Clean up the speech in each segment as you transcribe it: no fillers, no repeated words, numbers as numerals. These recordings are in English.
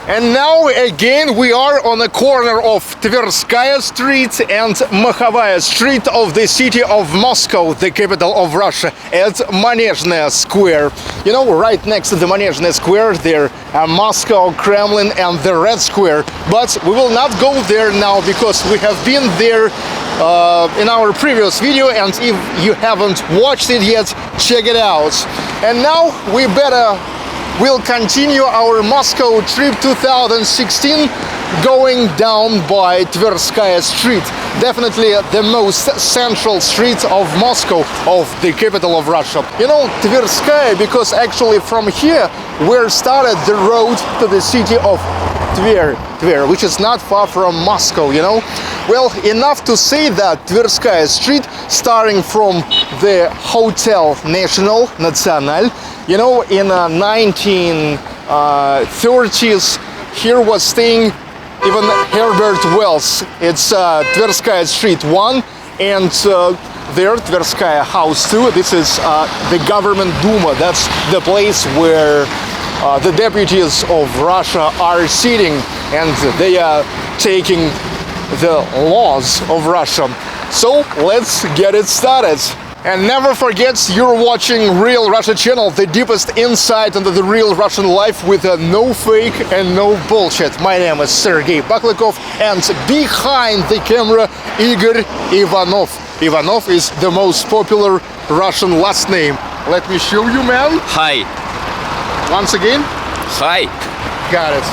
And now again we are on the corner of Tverskaya Street and Manezhnaya Street of the city of Moscow, the capital of Russia, at Manezhnaya Square. You know, right next to the Manezhnaya Square there are Moscow, Kremlin and the Red Square. But we will not go there now because we have been there in our previous video, and if you haven't watched it yet, check it out. And now we'll continue our Moscow trip 2016 going down by Tverskaya Street. Definitely the most central street of Moscow, of the capital of Russia. You know, Tverskaya, because actually from here where started the road to the city of Tver, which is not far from Moscow, you know. Well, enough to say that Tverskaya Street, starting from the Hotel National, you know, in 1930s, here was staying even Herbert Wells. It's Tverskaya Street 1 and there Tverskaya House 2. This is the government Duma. That's the place where the deputies of Russia are sitting and they are taking the laws of Russia. So let's get it started. And never forget, you're watching Real Russia channel, the deepest insight into the real Russian life with no fake and no bullshit. My name is Sergey Baklikov, and behind the camera, Igor Ivanov. Ivanov is the most popular Russian last name. Let me show you, man. Hi. Once again. Hi. Got it.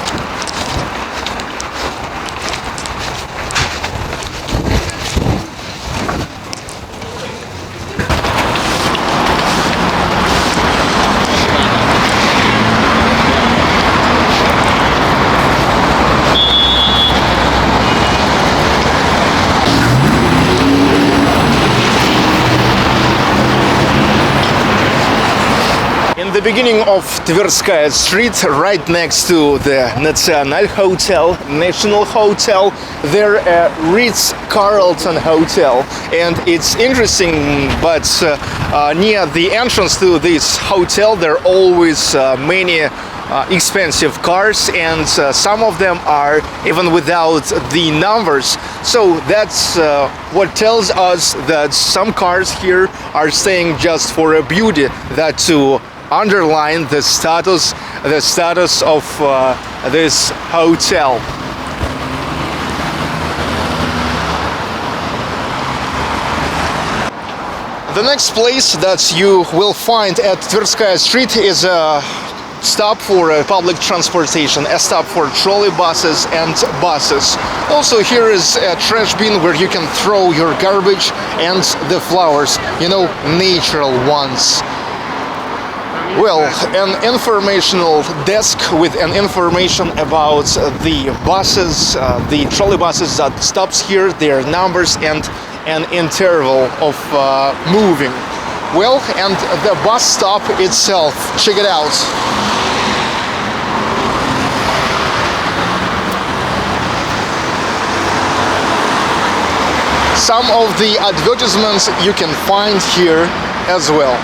The beginning of Tverskaya Street, right next to the National Hotel, there Ritz-Carlton Hotel, and it's interesting, but near the entrance to this hotel there are always many expensive cars, and some of them are even without the numbers. So that's what tells us that some cars here are staying just for a beauty, that to underline the status of this hotel. The next place that you will find at Tverskaya Street is a stop for public transportation, a stop for trolley buses and buses. Also here is a trash bin where you can throw your garbage and the flowers, you know, natural ones. Well, an informational desk with an information about the buses, the trolley buses that stops here, their numbers and an interval of moving. Well, and the bus stop itself, check it out. Some of the advertisements you can find here as well.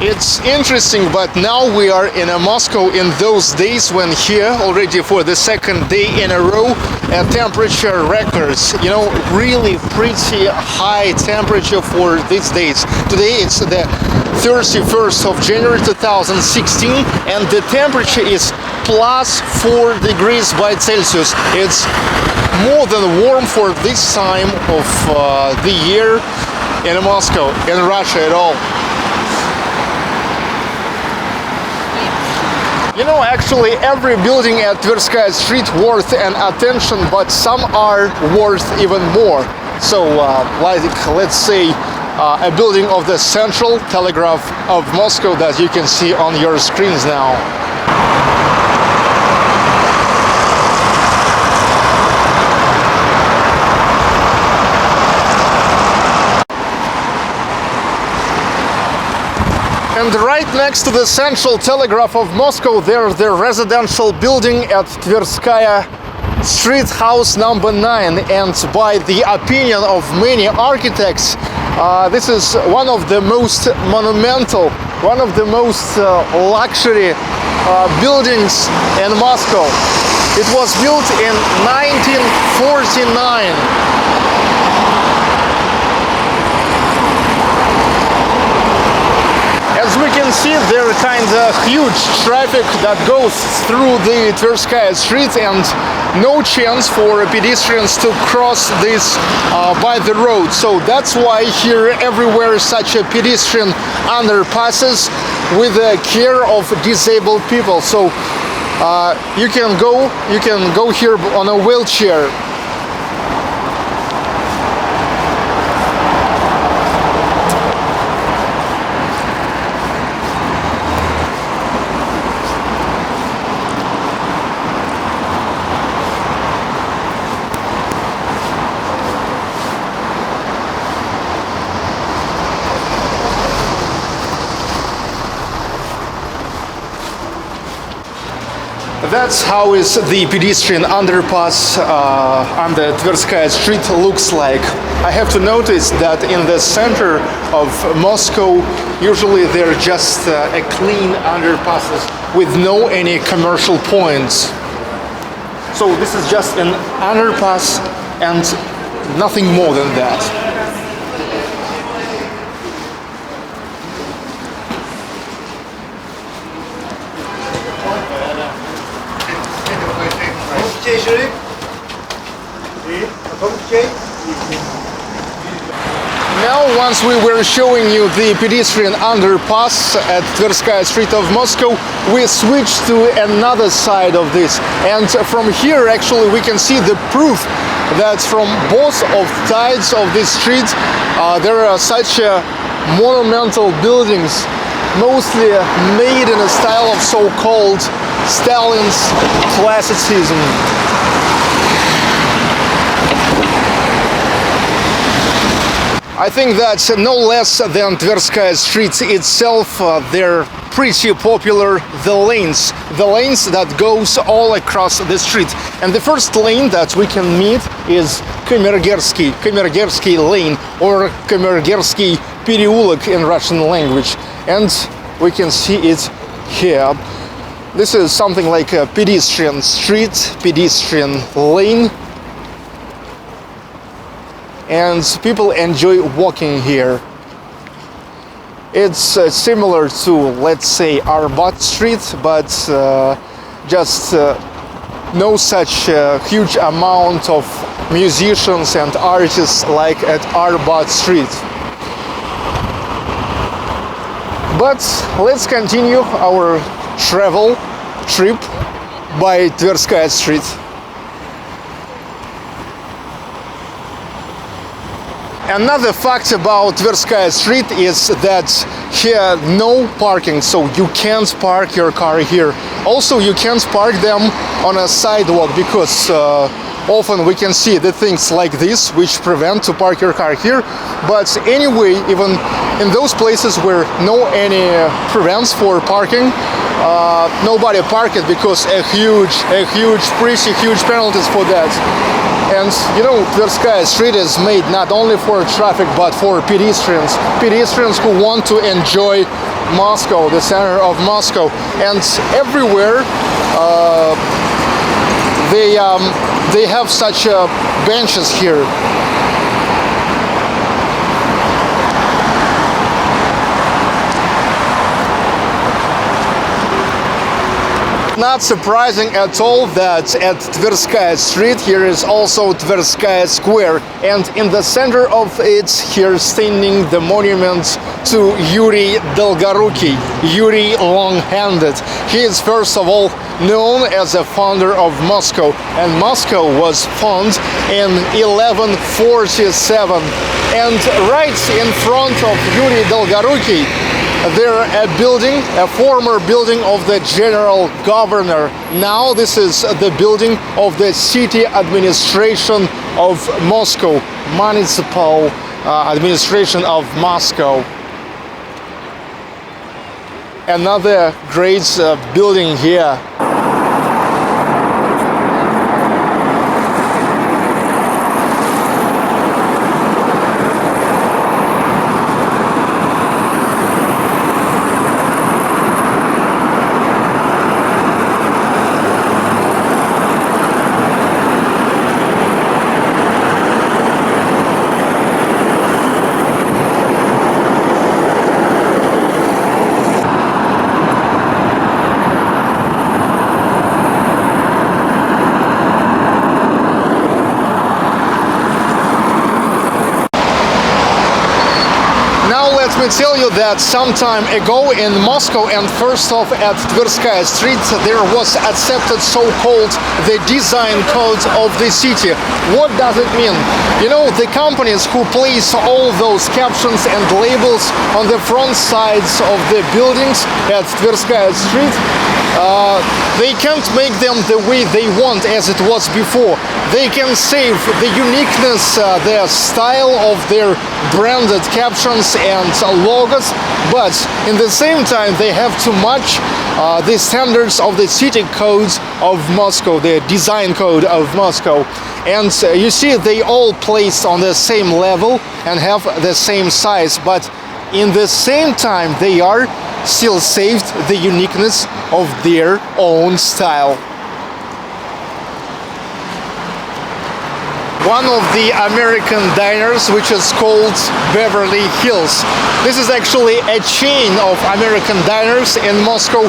It's interesting, but now we are in Moscow in those days when here already for the second day in a row temperature records, you know, really pretty high temperature for these days. Today it's the 31st of January 2016 and the temperature is plus 4 degrees by Celsius. It's more than warm for this time of the year in Moscow, in Russia at all. You know, actually every building at Tverskaya Street worth an attention, but some are worth even more. So, like, let's say a building of the Central Telegraph of Moscow that you can see on your screens now. And right next to the Central Telegraph of Moscow, there's the residential building at Tverskaya Street, house number 9. And by the opinion of many architects, this is one of the most monumental, one of the most luxury buildings in Moscow. It was built in 1949. As we can see, there are kind of huge traffic that goes through the Tverskaya Street and no chance for pedestrians to cross this by the road. So that's why here everywhere is such a pedestrian underpasses with the care of disabled people. So you can go here on a wheelchair. That's how is the pedestrian underpass on the Tverskaya Street looks like. I have to notice that in the center of Moscow, usually they're just a clean underpasses with no any commercial points. So this is just an underpass and nothing more than that. Now, once we were showing you the pedestrian underpass at Tverskaya Street of Moscow, we switched to another side of this. And from here, actually, we can see the proof that from both of sides of this street, there are such monumental buildings, mostly made in a style of so-called Stalin's classicism. I think that no less than Tverskaya Street itself, they're pretty popular, the lanes that goes all across the street. And the first lane that we can meet is Kemergersky lane, or Kemergersky переулок in Russian language. And we can see it here. This is something like a pedestrian street, pedestrian lane. And people enjoy walking here. It's similar to, let's say, Arbat Street, but just no such huge amount of musicians and artists like at Arbat Street. But let's continue our travel trip by Tverskaya Street. Another fact about Tverskaya Street is that here no parking, so you can't park your car here. Also, you can't park them on a sidewalk because often we can see the things like this which prevent to park your car here. But anyway, even in those places where no any prevents for parking, nobody park it because pretty huge penalties for that. And you know, Tverskaya Street is made not only for traffic but for pedestrians who want to enjoy Moscow, the center of Moscow. And everywhere they have such benches here. Not surprising at all that at Tverskaya Street here is also Tverskaya Square, and in the center of it here standing the monument to Yuri Dolgorukiy, Yuri Long-Handed. He is first of all known as a founder of Moscow, and Moscow was founded in 1147. And right in front of Yuri Dolgorukiy there a former building of the general governor. Now this is the building of the city administration of Moscow, municipal administration of Moscow. another great building here. Let me tell you that some time ago in Moscow and first off at Tverskaya Street there was accepted so-called the design code of the city. What does it mean? You know, the companies who place all those captions and labels on the front sides of the buildings at Tverskaya Street, they can't make them the way they want as it was before. They can save the uniqueness, the style of their branded captions and logos, but in the same time they have to match the standards of the city codes of Moscow, the design code of Moscow. And you see, they all placed on the same level and have the same size, but in the same time they are still saved the uniqueness of their own style. One of the American diners, which is called Beverly Hills. This is actually a chain of American diners in Moscow.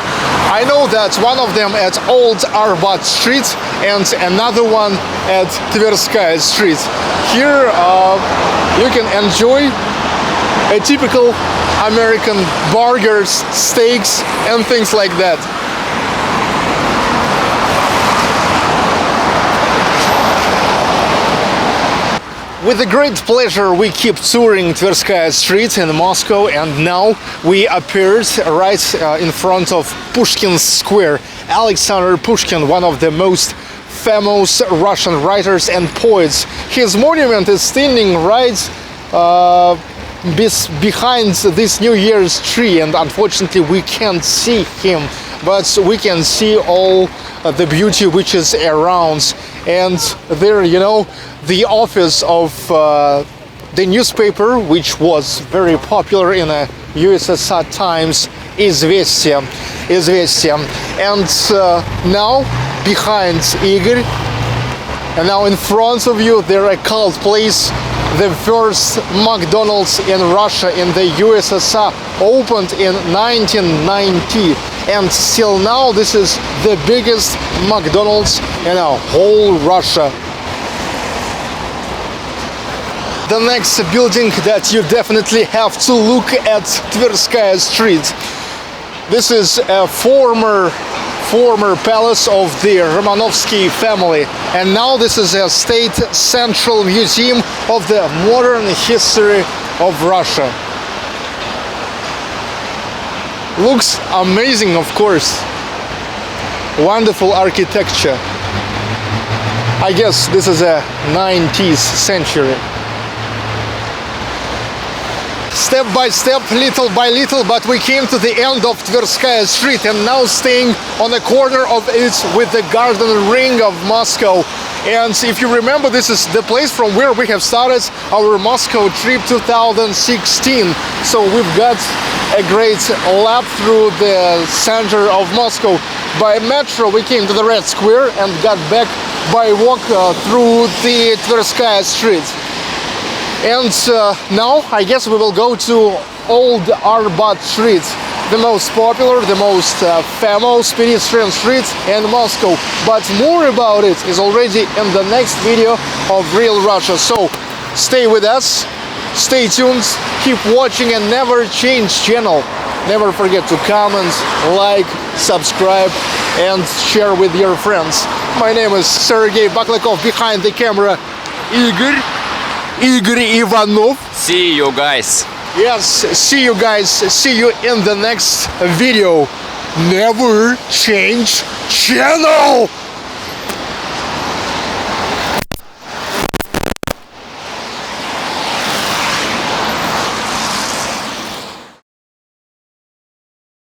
I know that one of them at Old Arbat Street and another one at Tverskaya Street. Here you can enjoy a typical American burgers, steaks and things like that. With a great pleasure we keep touring Tverskaya Street in Moscow, and now we appeared right in front of Pushkin Square. Alexander Pushkin, one of the most famous Russian writers and poets. His monument is standing right behind this New Year's tree, and unfortunately we can't see him, but we can see all the beauty which is around. And there, you know, the office of the newspaper, which was very popular in the USSR times, Izvestia. And now behind Igor, and now in front of you, there a cult place. The first McDonald's in Russia, in the USSR, opened in 1990, and still now this is the biggest McDonald's in a whole Russia. The next building that you definitely have to look at Tverskaya Street. This is a former palace of the Romanovsky family, and now this is a state central museum of the modern history of Russia. Looks amazing, of course. Wonderful architecture. I guess this is a 19th century. Step by step, little by little, but we came to the end of Tverskaya Street and now staying on the corner of it with the garden ring of Moscow. And if you remember, this is the place from where we have started our Moscow trip 2016. So we've got a great lap through the center of Moscow. By metro we came to the Red Square and got back by walk through the Tverskaya Street. And now I guess we will go to Old Arbat Street, the most popular, the most famous pedestrian street in Moscow. But more about it is already in the next video of Real Russia. So stay with us, stay tuned, keep watching and never change channel. Never forget to comment, like, subscribe and share with your friends. My name is Sergey Baklakov, behind the camera Igor Ivanov. See you guys. Yes, see you guys. See you in the next video. Never change channel.